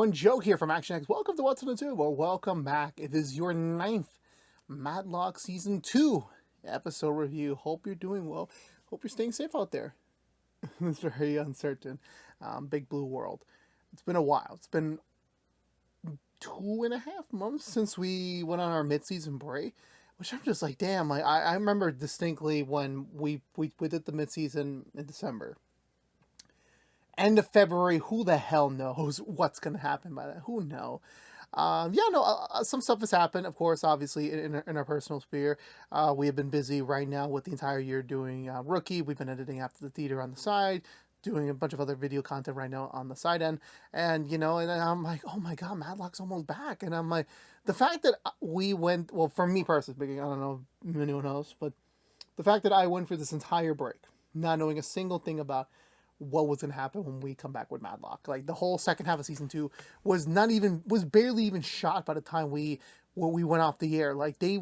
everyone, Joe here from ActionX. Welcome to What's on the Tube, or welcome back. It is your 9th Matlock Season 2 episode review. Hope you're doing well. Hope you're staying safe out there. It's very uncertain. Big blue world. It's been a while. It's been 2.5 months since we went on our mid-season break, which I'm just like, damn. I remember distinctly when we did the mid-season in December. End of February, who the hell knows what's going to happen by that? Who knows? Some stuff has happened, of course, obviously, in our personal sphere. We have been busy right now with the entire year doing Rookie. We've been editing After the Theater on the side, doing a bunch of other video content right now on the side end. And I'm like, oh my God, Madlock's almost back. And I'm like, the fact that we went, well, for me personally, I don't know if anyone else, but the fact that I went for this entire break, not knowing a single thing about what was going to happen when we come back with Matlock. Like, the whole second half of season 2 was barely even shot by the time we went off the air. Like, they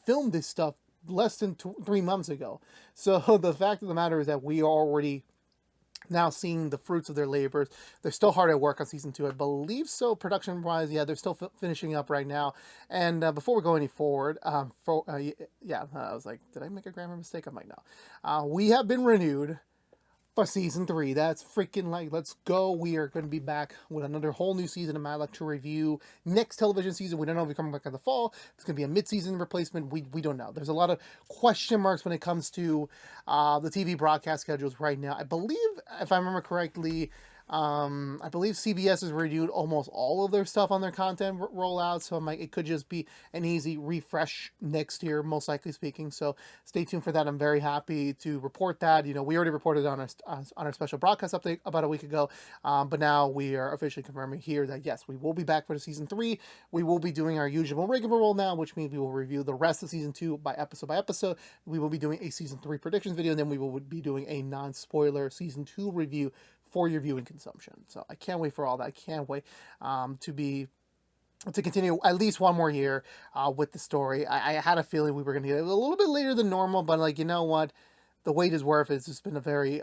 filmed this stuff less than 3 months ago. So the fact of the matter is that we are already now seeing the fruits of their labors. They're still hard at work on season 2, I believe. So production wise, yeah, they're still finishing up right now. And before we go any forward, I was like, did I make a grammar mistake? I'm like, no. We have been renewed for season 3. That's freaking, like, let's go. We are going to be back with another whole new season of Matlock to review next television season. We don't know if we're coming back in the fall. It's going to be a mid-season replacement. We don't know. There's a lot of question marks when it comes to the TV broadcast schedules right now. I believe, if I remember correctly, I believe CBS has renewed almost all of their stuff on their content rollout, so I'm like, it could just be an easy refresh next year, most likely speaking. So stay tuned for that. I'm very happy to report that. We already reported on our special broadcast update about a week ago, but now we are officially confirming here that yes, we will be back for the season 3. We will be doing our usual rigmarole now, which means we will review the rest of season 2 by episode. We will be doing a season 3 predictions video, and then we will be doing a non-spoiler season 2 review for your viewing consumption. So I can't wait for all that. I can't wait to continue at least one more year with the story. I had a feeling we were going to get it a little bit later than normal, but, like, you know what? The wait is worth it. It's just been a very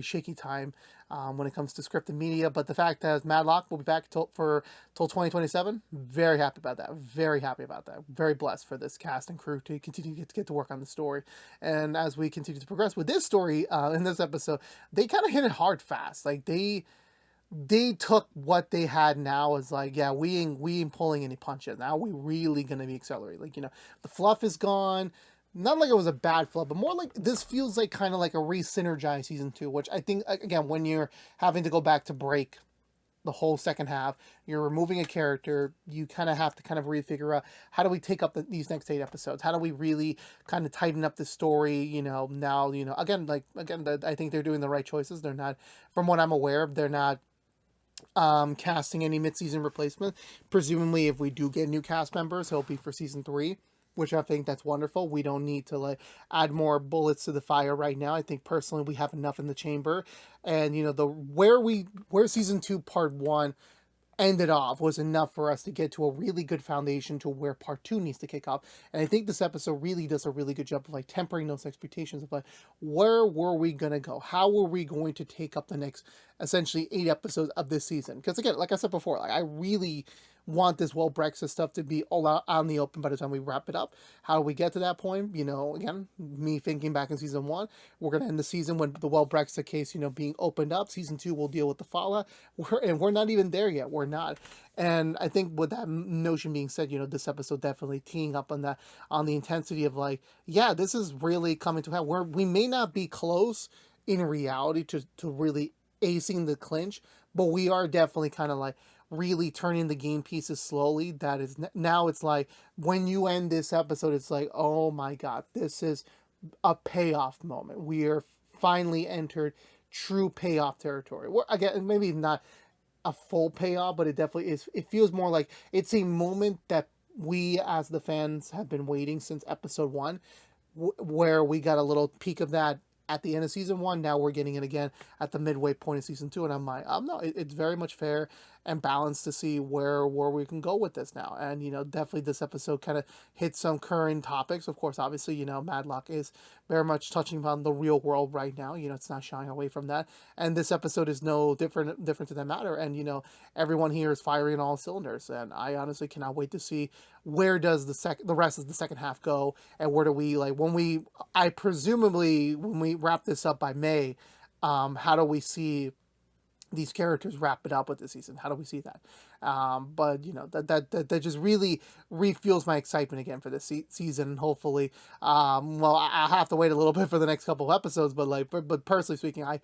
shaky time when it comes to scripted media. But the fact that Matlock will be back till 2027, very happy about that. Very happy about that. Very blessed for this cast and crew to continue to get to work on the story. And as we continue to progress with this story in this episode, they kind of hit it hard fast. Like, they took what they had now as like, yeah, we ain't pulling any punches. Now we really gonna be accelerating. Like, the fluff is gone. Not like it was a bad fluff, but more like this feels like kind of like a re-synergized season 2, which I think, again, when you're having to go back to break the whole second half, you're removing a character, you kind of have to kind of refigure out, how do we take up these next 8 episodes? How do we really kind of tighten up the story? Now, again, I think they're doing the right choices. They're not, from what I'm aware of, they're not casting any mid-season replacement. Presumably, if we do get new cast members, it'll be for season 3, which I think that's wonderful. We don't need to, like, add more bullets to the fire right now. I think personally we have enough in the chamber, and where season 2 part 1 ended off was enough for us to get to a really good foundation to where part 2 needs to kick off. And I think this episode really does a really good job of, like, tempering those expectations of, like, where were we gonna go? How were we going to take up the next essentially 8 episodes of this season? Because, again, like I said before, like, I really want this Brexit stuff to be all out on the open by the time we wrap it up. How do we get to that point? Again, me thinking back in season 1, we're going to end the season with the Brexit case, being opened up. Season 2 will deal with the fallout. We're not even there yet. We're not. And I think with that notion being said, this episode definitely teeing up on that, on the intensity of, like, yeah, this is really coming to happen. We may not be close in reality to really acing the clinch, but we are definitely kind of, like, really turning the game pieces slowly. That is, now it's like, when you end this episode, it's like, oh my God, this is a payoff moment. We are finally entered true payoff territory. Again, maybe not a full payoff, but it definitely is. It feels more like it's a moment that we as the fans have been waiting since episode 1, where we got a little peek of that at the end of season 1. Now we're getting it again at the midway point of season 2, and I'm like, no, it's very much fair. and balance to see where we can go with this now. And definitely this episode kind of hits some current topics. Of course, obviously, Matlock is very much touching upon the real world right now. It's not shying away from that. And this episode is no different to that matter. And everyone here is firing on all cylinders. And I honestly cannot wait to see where does the rest of the second half go, and where do we I presumably when we wrap this up by May, how do we see these characters wrap it up with the season? How do we see that? But that just really refuels my excitement again for this season. Hopefully, well, I have to wait a little bit for the next couple of episodes, but personally speaking, I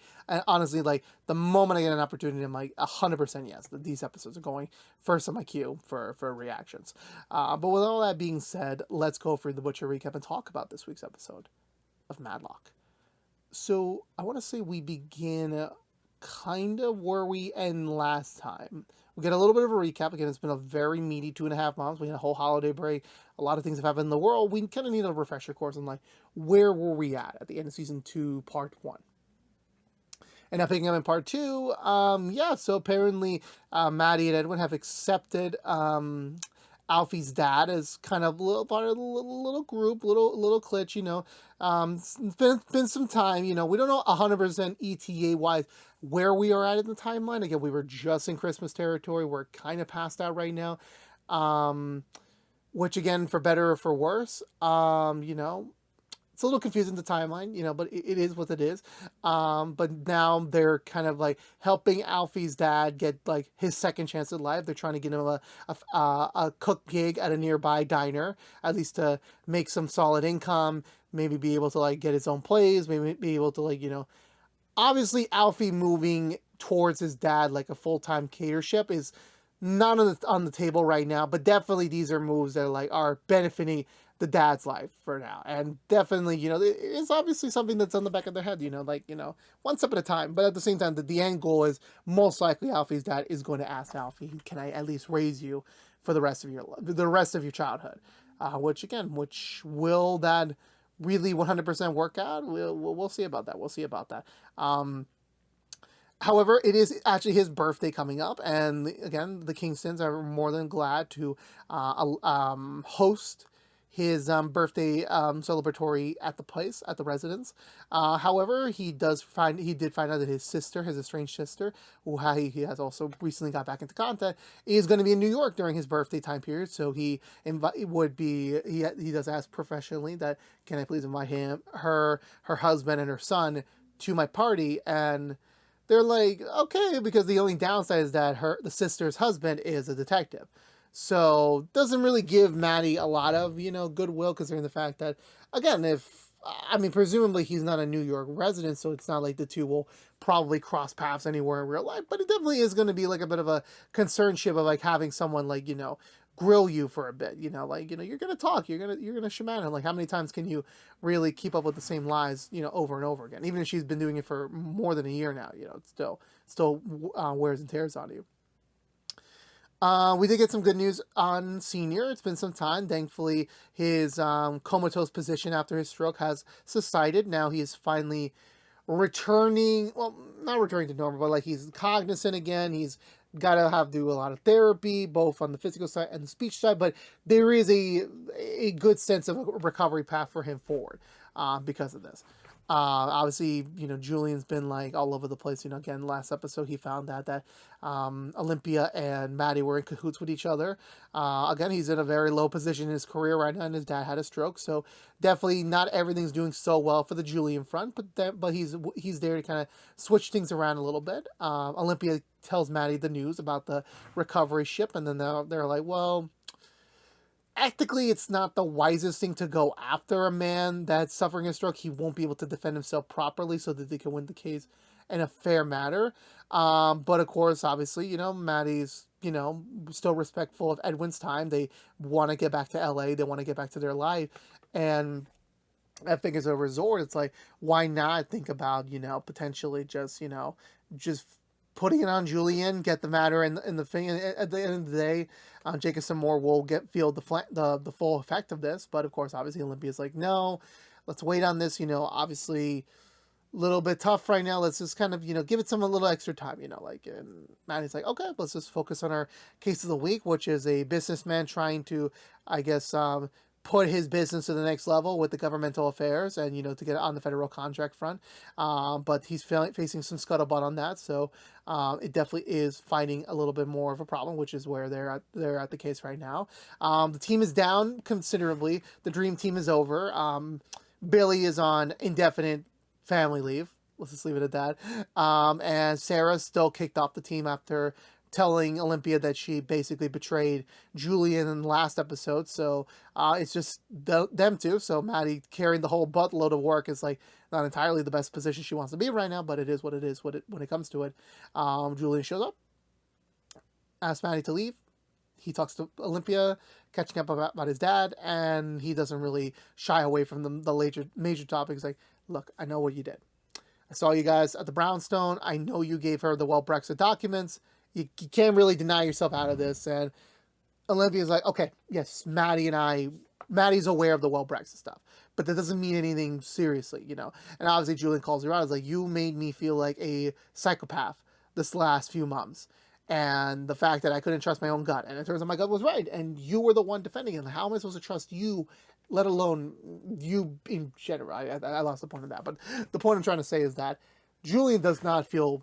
honestly, like, the moment I get an opportunity, I'm like 100% yes that these episodes are going first on my queue for reactions. But with all that being said, let's go for the Butcher recap and talk about this week's episode of Matlock. So I want to say we begin kind of where we end last time. We get a little bit of a recap. Again, it's been a very meaty 2.5 months. We had a whole holiday break. A lot of things have happened in the world. We kind of need a refresher course on, like, where were we at the end of season 2, part 1. And now picking up in part 2, so apparently Maddie and Edwin have accepted Alfie's dad as kind of little part of the little group, little clique. It's been some time. We don't know 100% ETA wise where we are at in the timeline. Again, we were just in Christmas territory. We're kind of past that right now, which, again, for better or for worse, it's a little confusing, the timeline, but it is what it is. But now they're kind of like helping Alfie's dad get, like, his second chance at life. They're trying to get him a cook gig at a nearby diner, at least to make some solid income, maybe be able to, like, get his own place, maybe be able to, like, obviously Alfie moving towards his dad like a full-time catership is not on the table right now, but definitely these are moves that are benefiting the dad's life for now. And definitely, it's obviously something that's on the back of their head, one step at a time. But at the same time, the end goal is most likely Alfie's dad is going to ask Alfie, can I at least raise you for the rest of your childhood? Which will that really 100% work out? We'll see about that. However, it is actually his birthday coming up, and again, the Kingstons are more than glad to host his birthday celebratory at the residence. However, he did find out that his estranged sister, who he has also recently got back into contact, is going to be in New York during his birthday time period. So he does ask professionally that, can I please invite her husband and her son to my party? And they're like, okay, because the only downside is that the sister's husband is a detective. So doesn't really give Maddie a lot of, goodwill, considering the fact that, again, presumably he's not a New York resident, so it's not like the two will probably cross paths anywhere in real life, but it definitely is going to be like a bit of a concernship of, like, having someone, like, grill you for a bit, you're going to talk, you're going to shaman him. Like, how many times can you really keep up with the same lies, over and over again? Even if she's been doing it for more than a year now, it still wears and tears on you. We did get some good news on Senior. It's been some time. Thankfully, his comatose position after his stroke has subsided. Now he is finally returning, well, not returning to normal, but, like, he's cognizant again. He's got to do a lot of therapy, both on the physical side and the speech side, but there is a good sense of a recovery path for him forward because of this. Obviously, Julian's been, like, all over the place. Again, last episode he found out that Olympia and Maddie were in cahoots with each other. Again, he's in a very low position in his career right now, and his dad had a stroke, so definitely not everything's doing so well for the Julian front, but he's there to kind of switch things around a little bit. Olympia tells Maddie the news about the recovery ship, and then they're like, well, ethically, it's not the wisest thing to go after a man that's suffering a stroke. He won't be able to defend himself properly so that they can win the case in a fair manner. But of course, obviously, Maddie's, still respectful of Edwin's time. They want to get back to LA. They want to get back to their life. And I think as a resort, it's like, why not think about, potentially just putting it on Julian, get the matter in the thing. At the end of the day, Jacobson Moore will feel the full effect of this. But of course, obviously, Olympia's like, no, let's wait on this. Obviously, little bit tough right now. Let's just kind of, give it some a little extra time, and Maddie's like, okay, let's just focus on our case of the week, which is a businessman trying to, I guess, put his business to the next level with the governmental affairs and, to get on the federal contract front. But he's facing some scuttlebutt on that. So it definitely is finding a little bit more of a problem, which is where they're at the case right now. The team is down considerably. The dream team is over. Billy is on indefinite family leave. Let's just leave it at that. And Sarah still kicked off the team after telling Olympia that she basically betrayed Julian in the last episode. So it's just them two. So Maddie carrying the whole buttload of work is like not entirely the best position she wants to be right now, but it is what it is when it comes to it. Julian shows up, asks Maddie to leave. He talks to Olympia, catching up about his dad, and he doesn't really shy away from the major topics. Like, look, I know what you did. I saw you guys at the Brownstone. I know you gave her the Brexit documents. You can't really deny yourself out of this. And Olympia's like, okay, yes, Maddie's aware of the Brexit stuff, but that doesn't mean anything seriously, And obviously Julian calls her out. It's like, you made me feel like a psychopath this last few months. And the fact that I couldn't trust my own gut. And it turns out my gut was right. And you were the one defending it. How am I supposed to trust you, let alone you in general? I lost the point of that. But the point I'm trying to say is that Julian does not feel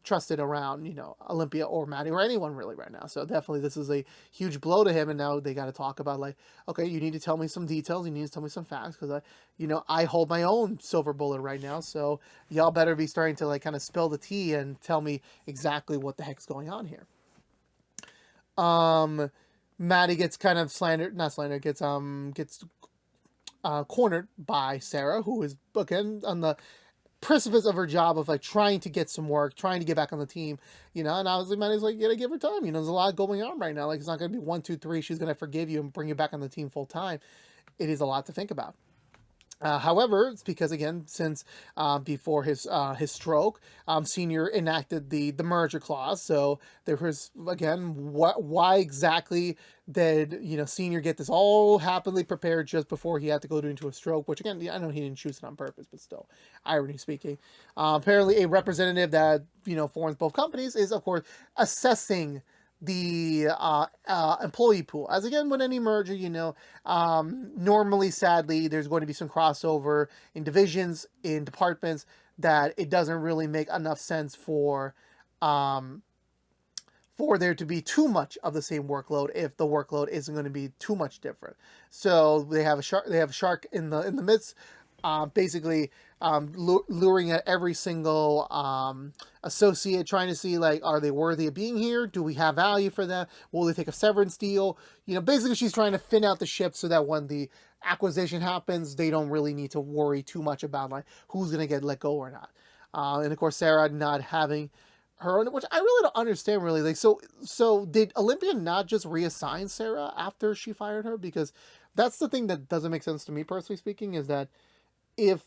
trusted around, Olympia or Maddie or anyone really right now. So definitely this is a huge blow to him. And now they got to talk about like, okay, you need to tell me some details. You need to tell me some facts because I hold my own silver bullet right now. So y'all better be starting to like kind of spill the tea and tell me exactly what the heck's going on here. Maddie gets kind of gets cornered by Sarah, who is again on the precipice of her job of like trying to get some work, trying to get back on the team, and obviously Maddie's like, you gotta give her time, there's a lot going on right now. Like, it's not gonna be 1, 2, 3. She's gonna forgive you and bring you back on the team full time. It is a lot to think about. However, it's because again, since before his stroke, Senior enacted the merger clause. So there was again, why exactly did Senior get this all happily prepared just before he had to go into a stroke? Which again, I know he didn't choose it on purpose, but still, irony speaking. Apparently, a representative that forms both companies is of course assessing the employee pool. As again, with any merger, normally, sadly, there's going to be some crossover in divisions, in departments, that it doesn't really make enough sense for there to be too much of the same workload if the workload isn't going to be too much different. So they have a shark in the midst, basically luring at every single associate, trying to see like, are they worthy of being here? Do we have value for them? Will they take a severance deal? Basically she's trying to thin out the ship so that when the acquisition happens, they don't really need to worry too much about like who's going to get let go or not. And of course Sarah not having her own, which I really don't understand really. Like, so did Olympia not just reassign Sarah after she fired her? Because that's the thing that doesn't make sense to me personally speaking, is that if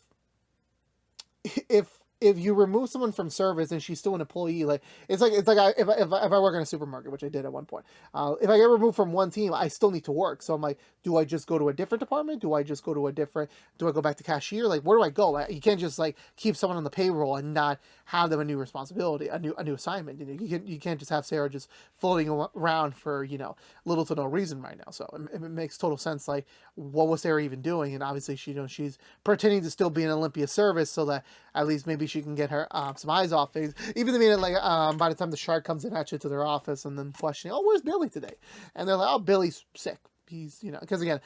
you remove someone from service and she's still an employee, like if I work in a supermarket, which I did at one point, if I get removed from one team, I still need to work. So I'm like, do I just go to a different department? Do I go back to cashier? Like, where do I go? You can't just like keep someone on the payroll and not have them a new responsibility, a new assignment. You can't just have Sarah just floating around for little to no reason right now. So it makes total sense. Like, what was Sarah even doing? And obviously she's pretending to still be in Olympia service so that at least maybe she can get her some eyes off things. Even they made it like by the time the shark comes in actually to their office and then questioning, oh, where's Billy today? And they're like, oh, Billy's sick. He's because again,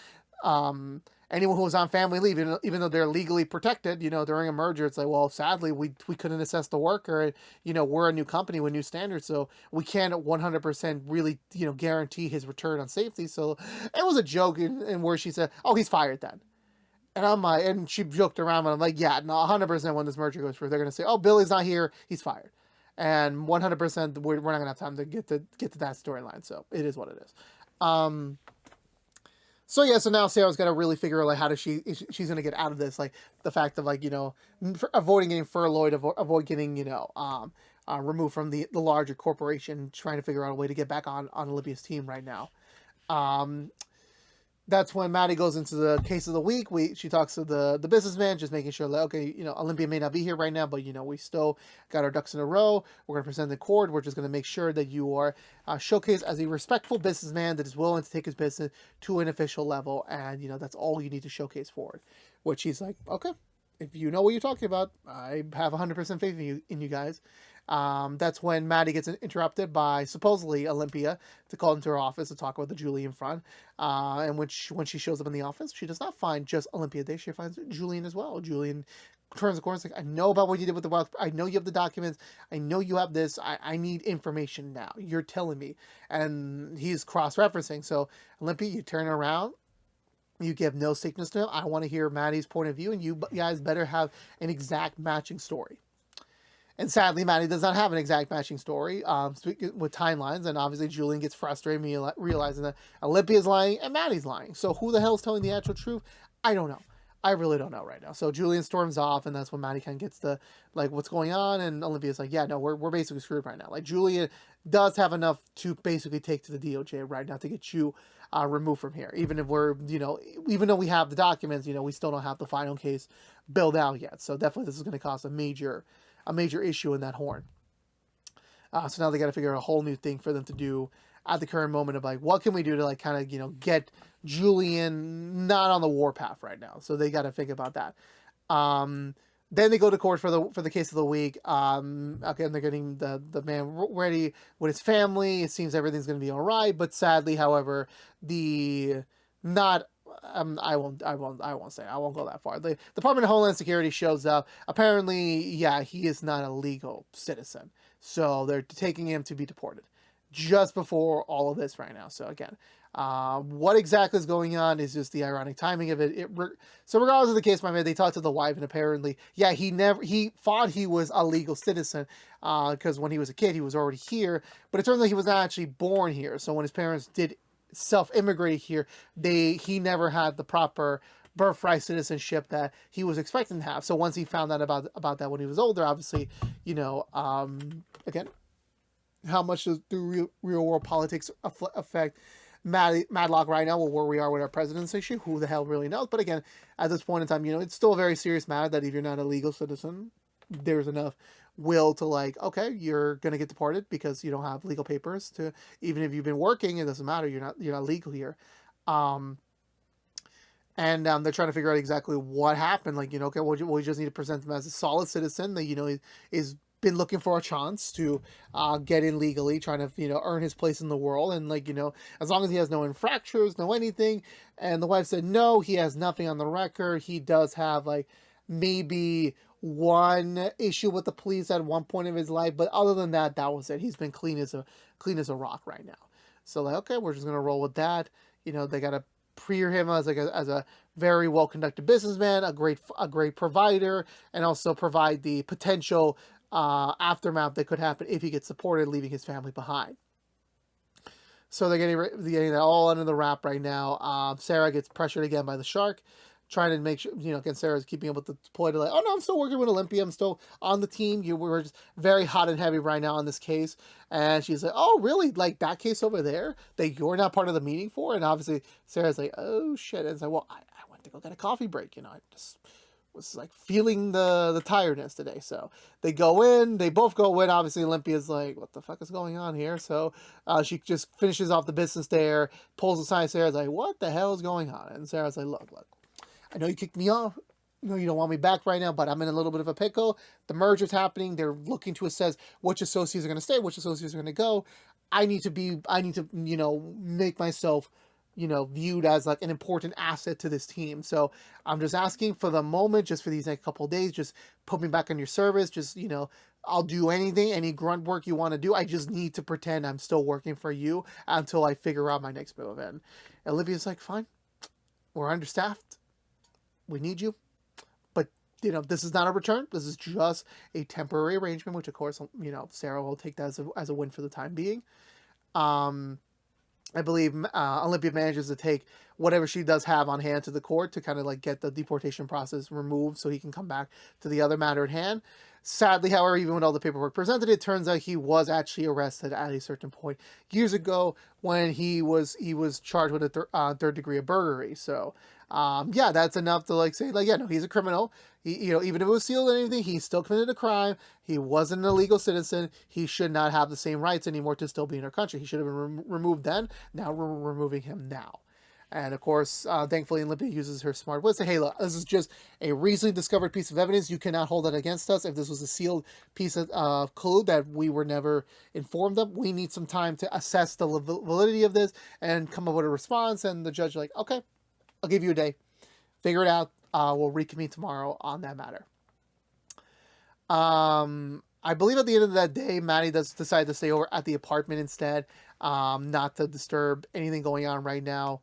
anyone who was on family leave, even though they're legally protected, during a merger, it's like, well, sadly we couldn't assess the worker. We're a new company with new standards, so we can't 100% really guarantee his return on safety. So it was a joke in where she said, oh, he's fired then. And I'm like, and she joked around, and I'm like, yeah, no, 100% when this merger goes through, they're gonna say, oh, Billy's not here, he's fired, and 100% we're not gonna have time to get to that storyline. So it is what it is. So yeah, so now Sarah's got to really figure out like how she's gonna get out of this, like the fact of like avoiding getting furloughed, avoid getting removed from the larger corporation, trying to figure out a way to get back on Olympia's team right now. That's when Maddie goes into the case of the week. She talks to the businessman, just making sure, like, okay, Olympia may not be here right now, but we still got our ducks in a row. We're going to present the court. We're just going to make sure that you are showcased as a respectful businessman that is willing to take his business to an official level, and that's all you need to showcase forward. Which he's like, okay, if you know what you're talking about, I have 100% faith in you guys. That's when Maddie gets interrupted by supposedly Olympia to call into her office to talk about the Julian front. And when she shows up in the office, she does not find just Olympia there. She finds Julian as well. Julian turns the corner, like, I know about what you did with the wealth. I know you have the documents. I know you have this. I need information now. You're telling me. And he's cross-referencing. So, Olympia, you turn around. You give no sickness to him. I want to hear Maddie's point of view, and you guys better have an exact matching story. And sadly, Maddie does not have an exact matching story with timelines, and obviously Julian gets frustrated, realizing that Olympia's lying and Maddie's lying. So who the hell is telling the actual truth? I don't know. I really don't know right now. So Julian storms off, and that's when Maddie kind of gets the, like, what's going on, and Olympia's like, yeah, no, we're basically screwed right now. Like, Julian does have enough to basically take to the DOJ right now to get you removed from here. Even if we're, even though we have the documents, we still don't have the final case built out yet. So definitely this is going to cause a major issue in that horn. So now they got to figure out a whole new thing for them to do at the current moment of, like, what can we do to, like, kind of, get Julian not on the warpath right now. So they got to think about that. Then they go to court for the case of the week. Again, they're getting the man ready with his family. It seems everything's going to be all right, but sadly, however, I won't say. I won't go that far. The Department of Homeland Security shows up. Apparently, yeah, he is not a legal citizen, so they're taking him to be deported just before all of this right now. So again, what exactly is going on is just the ironic timing of it. So regardless of the case, they talked to the wife, and apparently, yeah, he thought he was a legal citizen because when he was a kid, he was already here, but it turns out he was not actually born here. So when his parents did self-immigrated here, he never had the proper birthright citizenship that he was expecting to have. So once he found out about that when he was older, obviously, again, how much does real world politics affect Matlock right now, where we are with our president's issue? Who the hell really knows? But again, at this point in time, it's still a very serious matter that if you're not a legal citizen, there's enough will to, like, okay, you're gonna get deported because you don't have legal papers to, even if you've been working, it doesn't matter, you're not legal here. And they're trying to figure out exactly what happened. Like, okay, we just need to present him as a solid citizen that is been looking for a chance to get in legally, trying to earn his place in the world, and, like, as long as he has no infractions, no anything. And the wife said no, he has nothing on the record. He does have, like, maybe one issue with the police at one point of his life, but other than that, that was it. He's been clean as a rock right now. So, like, okay, we're just gonna roll with that. They gotta pre him as a very well conducted businessman, a great provider, and also provide the potential aftermath that could happen if he gets deported, leaving his family behind. So they're getting that all under the wrap right now. Sarah gets pressured again by the shark, trying to make sure, again, Sarah's keeping up with the ploy to, like, oh no, I'm still working with Olympia, I'm still on the team. We're just very hot and heavy right now on this case. And she's like, oh really, like that case over there that you're not part of the meeting for? And obviously Sarah's like, oh shit. And it's like, well, I went to go get a coffee break, I just was, like, feeling the tiredness today. So they both go in. Obviously Olympia's like, what the fuck is going on here? So she just finishes off the business there, pulls aside. Sarah's like, what the hell is going on? And Sarah's like, look, I know you kicked me off. You don't want me back right now, but I'm in a little bit of a pickle. The merger's happening. They're looking to assess which associates are going to stay, which associates are going to go. I need to, make myself, viewed as, like, an important asset to this team. So I'm just asking for the moment, just for these next couple of days, just put me back on your service. Just, I'll do anything, any grunt work you want to do. I just need to pretend I'm still working for you until I figure out my next move. And Olivia's like, fine, we're understaffed. We need you. But, this is not a return. This is just a temporary arrangement, which, of course, Sarah will take that as a win for the time being. I believe Olympia manages to take whatever she does have on hand to the court to kind of, like, get the deportation process removed so he can come back to the other matter at hand. Sadly, however, even with all the paperwork presented, it turns out he was actually arrested at a certain point years ago when he was charged with a third degree of burglary. So, yeah, that's enough to like say like, yeah, no, he's a criminal. He, you know, even if it was sealed or anything, he still committed a crime. He wasn't an illegal citizen. He should not have the same rights anymore to still be in our country. He should have been removed then. Now we're removing him now. And of course, thankfully, Olympia uses her smart wits to, hey, look, this is just a recently discovered piece of evidence. You cannot hold that against us. If this was a sealed piece of clue that we were never informed of, we need some time to assess the validity of this and come up with a response. And the judge, like, okay, I'll give you a day. Figure it out. We'll reconvene tomorrow on that matter. I believe at the end of that day, Maddie does decide to stay over at the apartment instead, not to disturb anything going on right now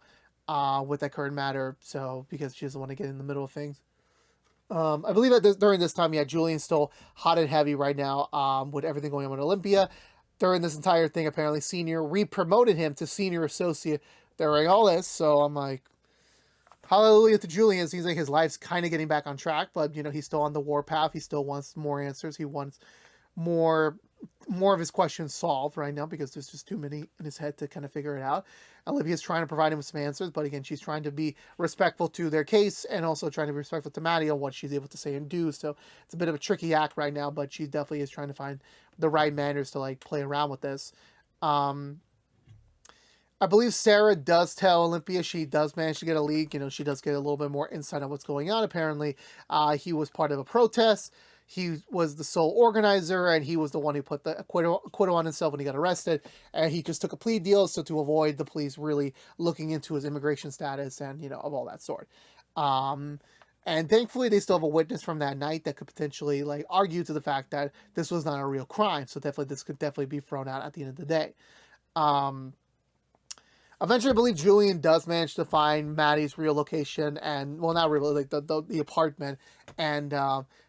with that current matter. So because she doesn't want to get in the middle of things. I believe that during this time, yeah, Julian's still hot and heavy right now with everything going on with Olympia. During this entire thing, apparently, Senior re-promoted him to Senior Associate during all this. So I'm like, hallelujah to Julian. It seems like his life's kind of getting back on track, but, you know, he's still on the warpath. He still wants more answers. He wants more of his questions solved right now because there's just too many in his head to kind of figure it out. Olivia's trying to provide him with some answers, but again, she's trying to be respectful to their case and also trying to be respectful to Maddie on what she's able to say and do. So it's a bit of a tricky act right now, but she definitely is trying to find the right manners to like play around with this. I believe Sarah does tell Olympia she does manage to get a leak. You know, she does get a little bit more insight on what's going on. Apparently, he was part of a protest. He was the sole organizer, and he was the one who put the acquittal on himself when he got arrested. And he just took a plea deal, so to avoid the police really looking into his immigration status and, you know, of all that sort. And thankfully, they still have a witness from that night that could potentially like argue to the fact that this was not a real crime. So definitely, this could definitely be thrown out at the end of the day. Eventually, I believe Julian does manage to find Maddie's real location and, well, not really, like the apartment, and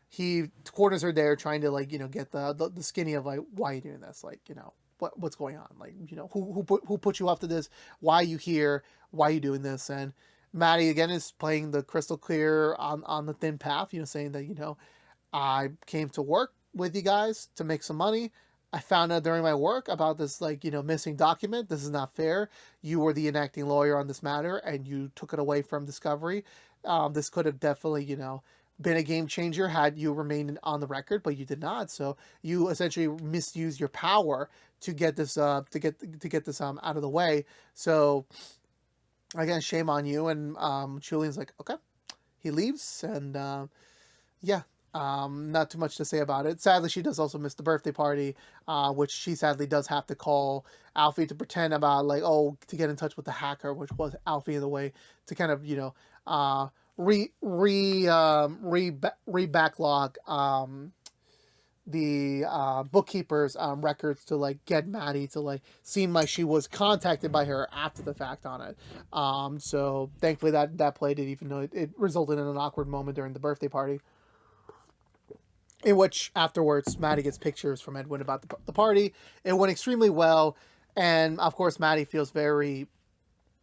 he corners her there, trying to like, you know, get the skinny of like, why are you doing this? Like, you know, what's going on? Like, you know, who put you up to this? Why are you here? Why are you doing this? And Maddie again is playing the crystal clear on the thin path, you know, saying that, you know, I came to work with you guys to make some money. I found out during my work about this, like, you know, missing document. This is not fair. You were the enacting lawyer on this matter, and you took it away from Discovery. This could have definitely, you know, been a game changer had you remained on the record, but you did not. So you essentially misused your power to get this, to get this out of the way. So again, shame on you. And Julian's like, okay. He leaves, and yeah. Not too much to say about it. Sadly, she does also miss the birthday party, which she sadly does have to call Alfie to pretend about, like, oh, to get in touch with the hacker, which was Alfie in the way to kind of, you know, backlog the bookkeeper's records to like get Maddie to like seem like she was contacted by her after the fact on it. So thankfully that played it, even though it resulted in an awkward moment during the birthday party, in which afterwards Maddie gets pictures from Edwin about the party. It went extremely well, and of course Maddie feels very,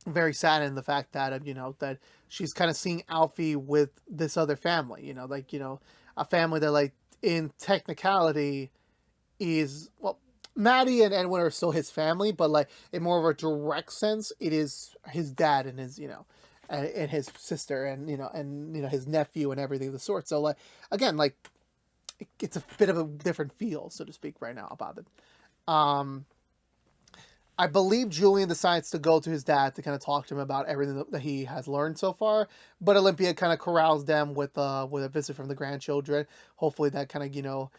very sad in the fact that, you know, that she's kind of seeing Alfie with this other family, you know, like, you know, a family that, like, in technicality is, well, Maddie and Edwin are still his family, but like in more of a direct sense, it is his dad and his, you know, and his sister and, you know, his nephew and everything of the sort. So like, again, like, it's a bit of a different feel, so to speak, right now about it. I believe Julian decides to go to his dad to kind of talk to him about everything that he has learned so far, but Olympia kind of corrals them with a visit from the grandchildren. Hopefully that kind of, you know,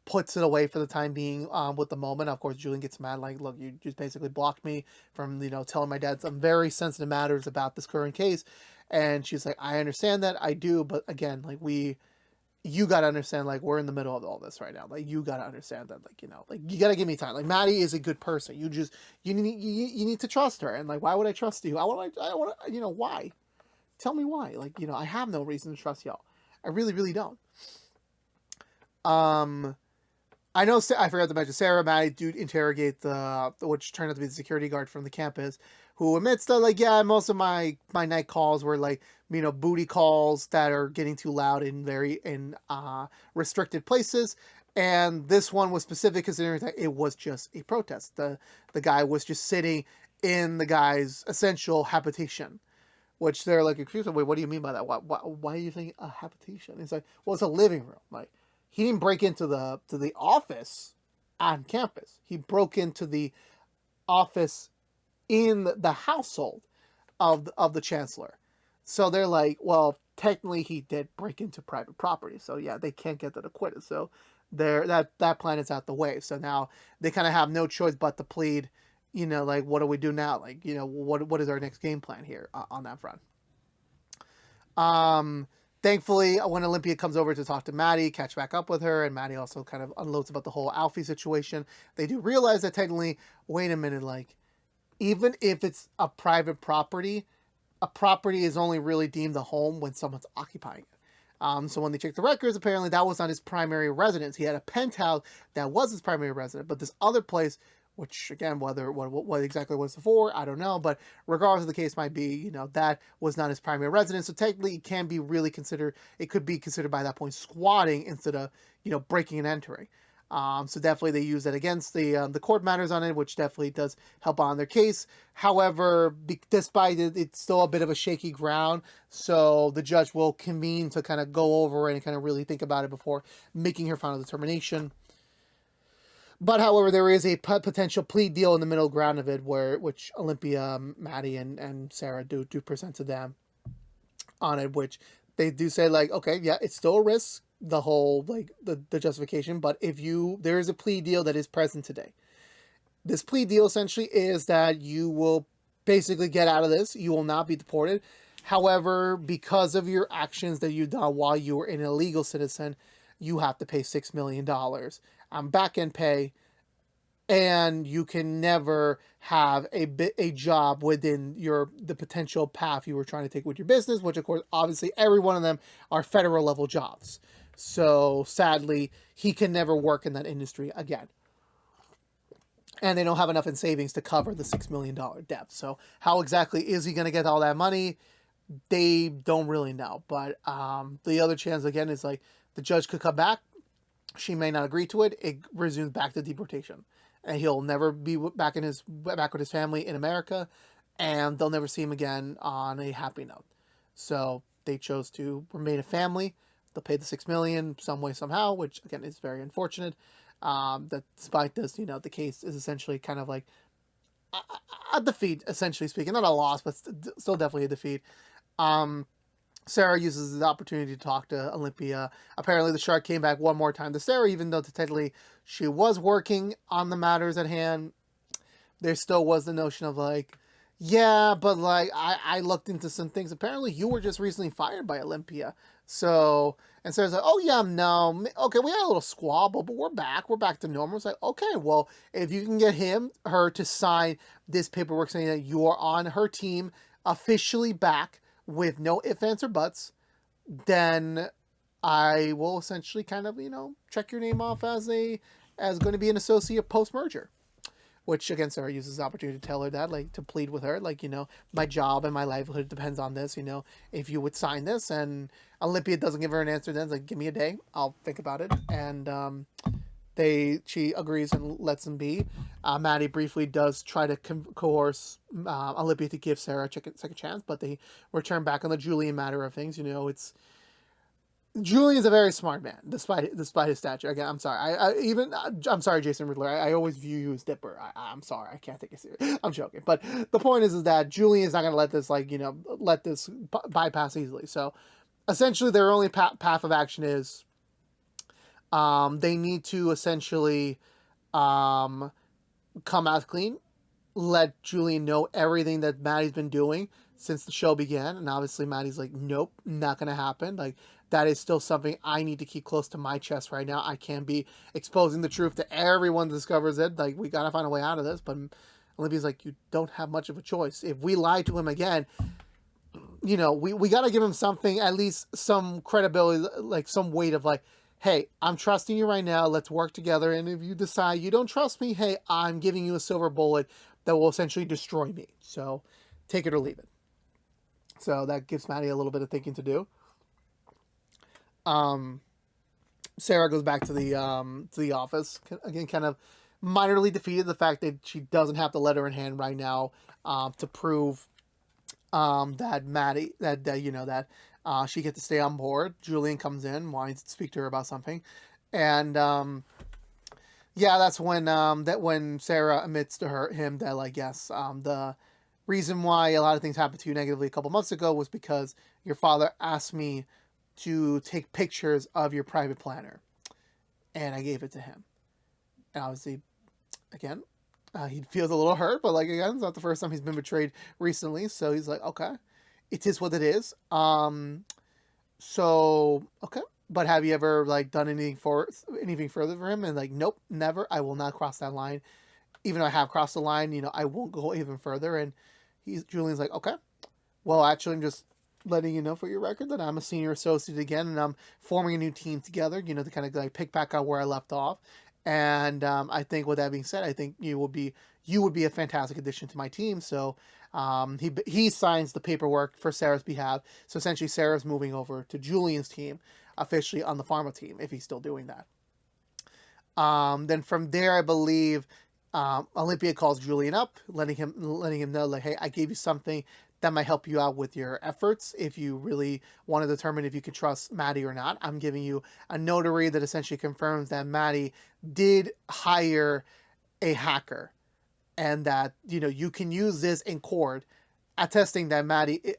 puts it away for the time being with the moment. Of course, Julian gets mad, like, look, you just basically blocked me from, you know, telling my dad some very sensitive matters about this current case. And she's like, I understand that, I do, but again, like, you gotta understand, like, we're in the middle of all this right now. Like, you gotta understand that, like, you know, like, you gotta give me time. Like, Maddie is a good person. You need to trust her. And like, why would I trust you? I want to, you know, why? Tell me why. Like, you know, I have no reason to trust y'all. I really, really don't. I know. I forgot to mention Sarah and Maddie do interrogate which turned out to be the security guard from the campus, who admits that like yeah, most of my night calls were like booty calls that are getting too loud in very in restricted places, and this one was specific considering that it was just a protest. The guy was just sitting in the guy's essential habitation. Which they're like, excuse me, wait, what do you mean by that? Why do you think a habitation? It's like, well, it's a living room. Like, he didn't break into the office on campus. He broke into the office in the household of the chancellor. So they're like, well, technically he did break into private property. So yeah, they can't get that acquitted. So that plan is out the way. So now they kind of have no choice but to plead. Like what do we do now? Like, what is our next game plan here on that front? Thankfully, when Olympia comes over to talk to Maddie, catch back up with her, and Maddie also kind of unloads about the whole Alfie situation, they do realize that technically, wait a minute, like, even if it's a private property, a property is only really deemed a home when someone's occupying it. So when they checked the records, apparently that was not his primary residence. He had a penthouse that was his primary residence, but this other place, which again, what exactly was it for, I don't know. But regardless of the case might be, that was not his primary residence. So technically, it can be really considered. It could be considered by that point squatting instead of breaking and entering. So definitely they use that against the court matters on it, which definitely does help on their case. However, despite it, it's still a bit of a shaky ground. So the judge will convene to kind of go over it and kind of really think about it before making her final determination. But however, there is a potential plea deal in the middle ground of it, which Olympia, Maddie, and Sarah do present to them on it, which they do say like, okay, yeah, it's still a risk, the whole like the justification, but there is a plea deal that is present today. This plea deal essentially is that you will basically get out of this. You will not be deported. However, because of your actions that you've done while you were an illegal citizen, you have to pay $6 million back end pay, and you can never have a job within the potential path you were trying to take with your business, which of course, obviously, every one of them are federal level jobs. So sadly, he can never work in that industry again. And they don't have enough in savings to cover the $6 million debt. So how exactly is he going to get all that money? They don't really know. But the other chance, again, is like the judge could come back. She may not agree to it. It resumes back to deportation, and he'll never be back with his family in America, and they'll never see him again on a happy note. So they chose to remain a family. They'll pay the $6 million some way somehow, which again is very unfortunate. That despite this, the case is essentially kind of like a defeat, essentially speaking, not a loss, but still definitely a defeat. Sarah uses the opportunity to talk to Olympia. Apparently, the shark came back one more time to Sarah, even though technically she was working on the matters at hand. There still was the notion of like, yeah, but like I looked into some things. Apparently, you were just recently fired by Olympia. So, and Sarah's like, oh yeah, no, okay, we had a little squabble, but we're back to normal. It's like, okay, well, if you can get her to sign this paperwork saying that you are on her team, officially back, with no ifs, ands, or buts, then I will essentially kind of, check your name off as going to be an associate post-merger. Which, again, Sarah uses the opportunity to tell her that, like, to plead with her, like, my job and my livelihood depends on this, if you would sign this. And Olympia doesn't give her an answer then. It's like, give me a day. I'll think about it. And she agrees and lets them be. Maddie briefly does try to coerce Olympia to give Sarah a second chance, but they return back on the Julian matter of things. Julian's a very smart man, despite his stature. Again, I'm sorry. I'm sorry, Jason Riddler. I always view you as Dipper. I'm sorry. I can't take it serious. I'm joking. But the point is that Julian's not going to let this let this bypass easily. So essentially, their only path of action is they need to essentially come out clean, let Julian know everything that Maddie's been doing since the show began. And obviously Maddie's like, nope, not going to happen. Like, that is still something I need to keep close to my chest right now. I can't be exposing the truth to everyone that discovers it. Like, we got to find a way out of this. But Olympia's like, you don't have much of a choice. If we lie to him again, we got to give him something, at least some credibility, like some weight of like, hey, I'm trusting you right now. Let's work together. And if you decide you don't trust me, hey, I'm giving you a silver bullet that will essentially destroy me. So take it or leave it. So that gives Maddie a little bit of thinking to do. Um, Sarah goes back to the office again, kind of minorly defeated the fact that she doesn't have the letter in hand right now to prove that Maddie that you know that she gets to stay on board. Julian comes in, wants to speak to her about something, and yeah, that's when Sarah admits to him that like yes, the reason why a lot of things happened to you negatively a couple months ago was because your father asked me to take pictures of your private planner, and I gave it to him. And obviously, again, he feels a little hurt, but like again, it's not the first time he's been betrayed recently. So he's like, okay, it is what it is. So okay, but have you ever like done anything further for him? And like, nope, never. I will not cross that line. Even though I have crossed the line, I won't go even further. And Julian's like, okay, well, actually, I'm just letting you know for your record that I'm a senior associate again, and I'm forming a new team together. To kind of like pick back up where I left off. And I think with that being said, I think you would be a fantastic addition to my team. So he signs the paperwork for Sarah's behalf. So essentially, Sarah's moving over to Julian's team officially on the pharma team if he's still doing that. Then from there, I believe Olympia calls Julian up, letting him know like, hey, I gave you something that might help you out with your efforts if you really want to determine if you can trust Maddie or not. I'm giving you a notary that essentially confirms that Maddie did hire a hacker, and that you can use this in court, attesting that Maddie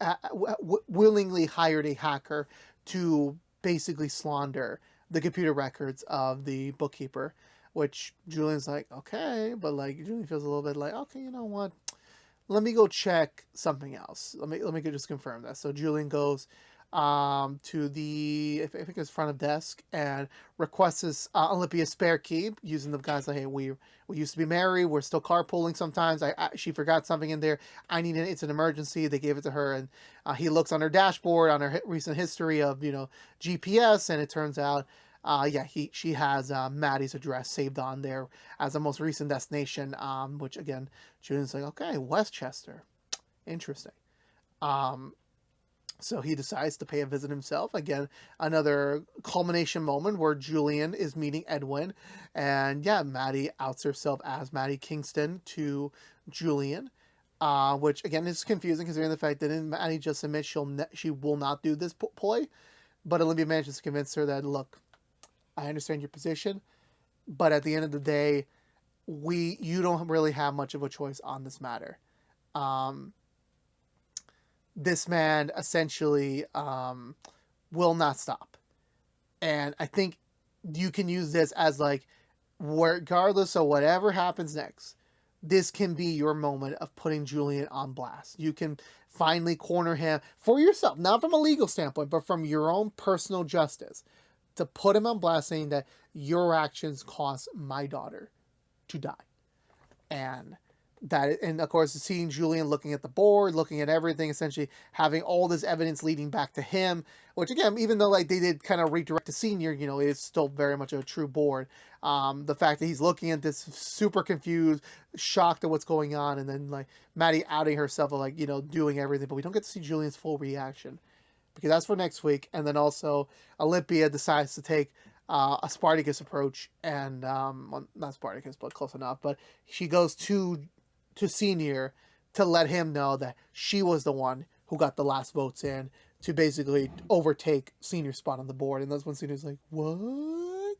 willingly hired a hacker to basically slander the computer records of the bookkeeper. Which Julian's like, okay, but like Julian feels a little bit like, okay, you know what? Let me go check something else. Let me go just confirm that. So Julian goes to I think it's front of desk and requests Olympia's spare key using the guys like, hey, we used to be married. We're still carpooling sometimes. She forgot something in there. I need it. It's an emergency. They gave it to her, and he looks on her dashboard on her recent history of GPS, and it turns out. She has Maddie's address saved on there as a most recent destination, which again, Julian's like, okay, Westchester. Interesting. So he decides to pay a visit himself. Again, another culmination moment where Julian is meeting Edwin. And yeah, Maddie outs herself as Maddie Kingston to Julian. Which again is confusing considering the fact that Maddie just admits she will not do this ploy. But Olympia manages to convince her that, look, I understand your position, but at the end of the day, you don't really have much of a choice on this matter. This man essentially will not stop. And I think you can use this as like, regardless of whatever happens next, this can be your moment of putting Julian on blast. You can finally corner him for yourself, not from a legal standpoint, but from your own personal justice, to put him on blast saying that your actions caused my daughter to die. And of course, seeing Julian looking at the board, looking at everything, essentially having all this evidence leading back to him, which again, even though like they did kind of redirect to senior, it is still very much a true board. The fact that he's looking at this super confused, shocked at what's going on, and then like Maddie outing herself of like, doing everything, but we don't get to see Julian's full reaction. Because that's for next week. And then also Olympia decides to take a Spartacus approach, and well, not Spartacus, but close enough. But she goes to Senior to let him know that she was the one who got the last votes in to basically overtake Senior's spot on the board. And that's when Senior's like, what?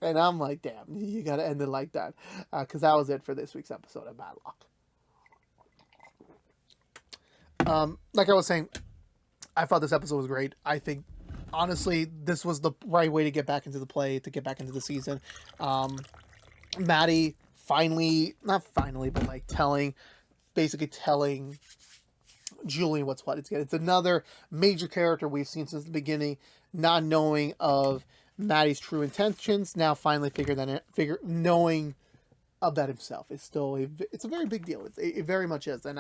And I'm like, damn, you got to end it like that. Because that was it for this week's episode of Matlock. Like I was saying, I thought this episode was great. I think, honestly, this was the right way to get back into the play, to get back into the season. Maddie not finally, but like basically telling Julian what's what. It's another major character we've seen since the beginning, not knowing of Maddie's true intentions. Now finally knowing of that himself is still it's a very big deal. It very much is, and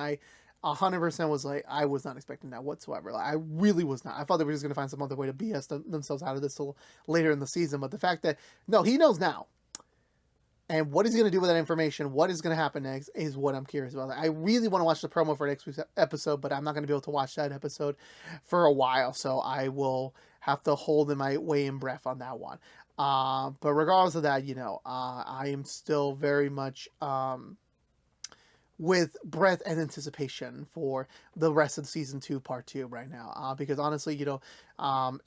100% was like, I was not expecting that whatsoever. Like, I really was not. I thought they were just going to find some other way to BS themselves out of this till later in the season. But the fact that, no, he knows now. And what he's going to do with that information, what is going to happen next, is what I'm curious about. I really want to watch the promo for next week's episode, but I'm not going to be able to watch that episode for a while. So I will have to hold in my way in breath on that one. But regardless of that, I am still very much with breath and anticipation for the rest of season 2, part 2 right now. Because honestly,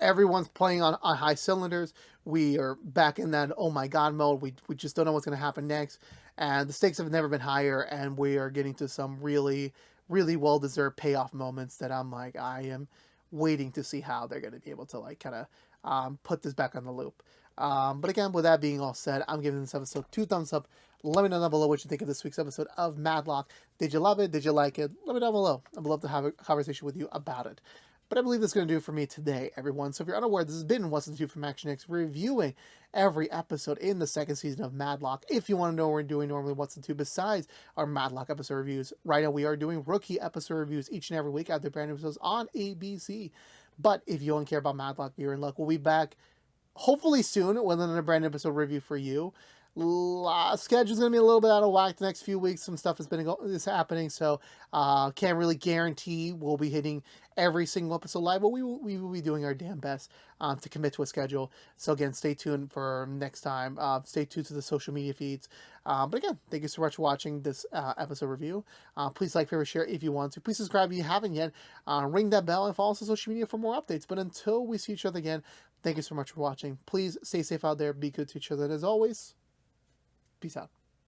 everyone's playing on high cylinders. We are back in that, oh my God mode. We just don't know what's going to happen next. And the stakes have never been higher. And we are getting to some really, really well-deserved payoff moments that I'm like, I am waiting to see how they're going to be able to like kind of put this back on the loop. But again, with that being all said, I'm giving this episode 2 thumbs up. Let me know down below what you think of this week's episode of Matlock. Did you love it? Did you like it? Let me know down below. I'd love to have a conversation with you about it. But I believe that's going to do it for me today, everyone. So if you're unaware, this has been What's the Two from ActionX, reviewing every episode in the second season of Matlock. If you want to know what we're doing normally, What's the Two besides our Matlock episode reviews, right now we are doing rookie episode reviews each and every week out there, brand new episodes on ABC. But if you don't care about Matlock, you're in luck. We'll be back hopefully soon with another brand new episode review for you. Schedule's going to be a little bit out of whack the next few weeks. Some stuff is happening, so can't really guarantee we'll be hitting every single episode live, but we will be doing our damn best to commit to a schedule. So again, stay tuned for next time. Stay tuned to the social media feeds. But again, thank you so much for watching this episode review. Please like, favorite, share if you want to. Please subscribe if you haven't yet. Ring that bell and follow us on social media for more updates. But until we see each other again, thank you so much for watching. Please stay safe out there. Be good to each other. And as always, peace out.